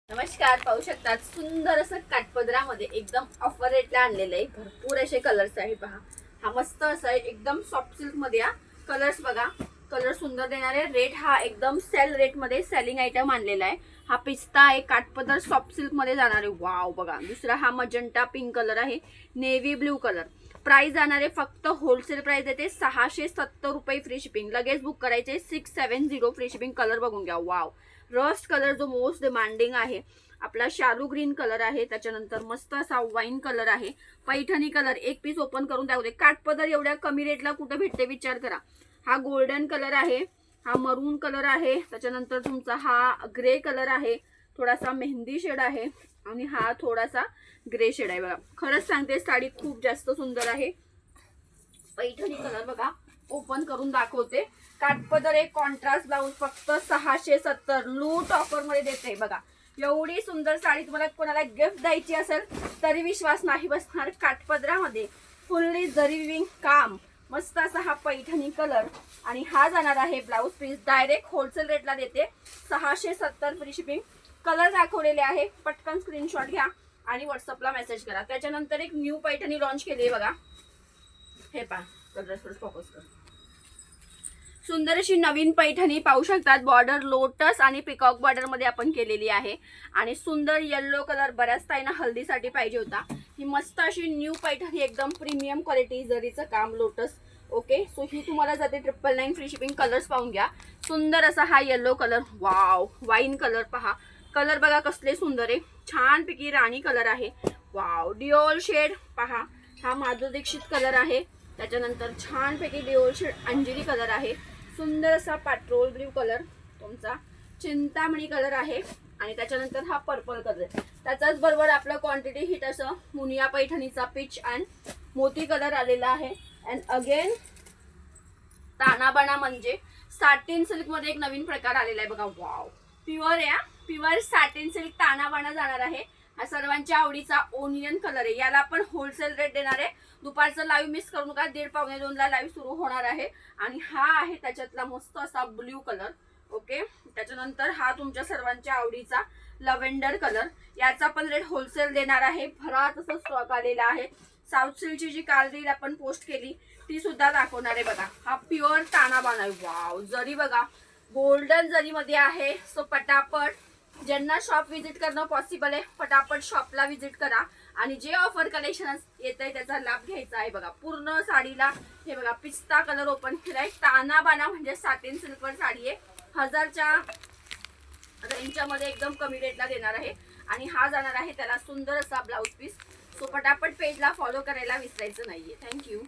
नमस्कार, पाहू शकतात सुंदर असं काठपदरामध्ये एकदम ऑफर रेटला आणलेलं आहे. भरपूर असे कलर्स आहे. पहा, हा मस्त असा आहे, एकदम सॉफ्ट सिल्क मध्ये. हा कलर्स बघा, कलर सुंदर देणारे. रेट हा एकदम सेल रेट मध्ये सेलिंग आयटम आणलेला आहे. हा पिस्ता आहे, काठपदर सॉफ्ट सिल्क मध्ये जाणार आहे. वाव बघा. दुसरा हा मजंटा पिंक कलर आहे, नेव्ही ब्ल्यू कलर. प्राइस जाणार आहे फक्त होलसेल प्राइस येते 670 रुपये फ्री शिपिंग. लगेच बुक करायचे 670 फ्री शिपिंग. कलर बघून घ्या. वाव, रस्ट कलर जो मोस्ट डिमांडिंग आहे आपला शालू ग्रीन कलर आहे. त्याच्यानंतर मस्त असा वाईन कलर आहे, पैठणी कलर. एक पीस ओपन करून दाखवते. काठपदर एवढ्या कमी रेटला कुठे भेटते विचार करा. हा गोल्डन कलर आहे, हा मरून कलर आहे, त्याच्यानंतर तुमचा हा ग्रे कलर आहे, थोडासा मेहंदी शेड आहे आणि हा थोडासा ग्रे शेड आहे. बघा, खरंच सांगते साडी खूप जास्त सुंदर आहे. पैठणी कलर बघा, ओपन करून दाखवते. काठपदर एक कॉन्ट्रास्ट ब्लाउज फक्त 670 लूट ऑफर मध्ये देते. बघा, एवढी सुंदर साडी तुम्हाला कोणाला गिफ्ट द्यायची असेल तरी विश्वास नाही बसणार. काठपदरामध्ये फुल्ली जरी विविंग काम, मस्त असा हा पैठणी कलर. आणि हा जाणार आहे ब्लाउज पीस. डायरेक्ट होलसेल रेटला देते 670 फ्री शिपिंग. कलर दाखवलेले आहे, पटकन स्क्रीनशॉट घ्या आणि व्हॉट्सअपला मेसेज करा. त्याच्यानंतर एक न्यू पैठणी लॉन्च केली आहे बघा. हे पहा, कलर फोकस कर. सुंदर अशी नवीन पैठणी पाहू शकतात. बॉर्डर लोटस आणि पिकॉक बॉर्डर मध्ये आपण केलेली आहे. आणि सुंदर येल्लो कलर, बऱ्याच ताईंना हल्दीसाठी पाहिजे होता. ही मस्त अशी न्यू पैठणी, एकदम प्रीमियम क्वालिटी, जरीचं काम, लोटस. ओके, सो ही तुम्हाला जाते 999 फ्री शिपिंग. कलर्स पाहून घ्या. सुंदर असा हा yellow colour. Wow, wine colour. पहा कलर बघा कसले सुंदर आहे. छान पैकी राणी कलर आहे. वाव, डिओल शेड पहा. हा माधुरी दीक्षित कलर आहे. त्याच्यानंतर छानपैकी डिओल शेड अंजिरी कलर आहे. सुंदर असा पेट्रोल ब्ल्यू कलर, तुमचा चिंतामणी कलर आहे. आणि त्याच्यानंतर हा पर्पल कलर. त्याच्याच बरोबर आपलं क्वांटिटी हिट असं मुनिया पैठणीचा पीच अँड मोती कलर आलेला आहे. अँड अगेन तानाबाणा म्हणजे सॅटिन सिल्क मध्ये एक नवीन प्रकार आलेला आहे बघा. वाव, प्युअर आहे, प्युअर सॅटिन सिल्क तानाबाणा जाणार आहे. हा सर्वांच्या आवडीचा ओनियन कलर आहे. याला आपण होलसेल रेट देणार आहे. दुपारचं लाईव्ह मिस करू नका, 1:30-1:45 ला लाईव्ह सुरू होणार आहे. आणि हा आहे त्याच्यातला मस्त असा ब्ल्यू कलर. ओके, त्याच्यानंतर हा तुमच्या सर्वांच्या आवडीचा लव्हेंडर कलर. याचा पण रेट होलसेल देणार आहे. भरात असं स्टॉक आलेला आहे. साऊथ सिल्कची जी काल रील आपण पोस्ट केली ती सुद्धा दाखवणार आहे बघा. हा प्युअर तानाबाणा आहे. वाव, जरी बघा गोल्डन जरी मध्ये आहे. सो पटापट ज्यांना शॉप व्हिजिट करणं पॉसिबल आहे, पटापट शॉपला व्हिजिट करा आणि जे ऑफर कलेक्शन येत आहे त्याचा लाभ घ्यायचा आहे. बघा, पूर्ण साडीला हे बघा पिस्ता कलर ओपन केलाय. तानाबाणा म्हणजे सॅटिन सिल्कवर साडी आहे. 1000च्या रेंजच्या मध्ये एकदम कमी रेटला देणार आहे. आणि हा जाणार आहे त्याला सुंदर असा ब्लाउज पीस. सो पटापट पेजला फॉलो करायला विसरायचं नाहीये. थँक्यू.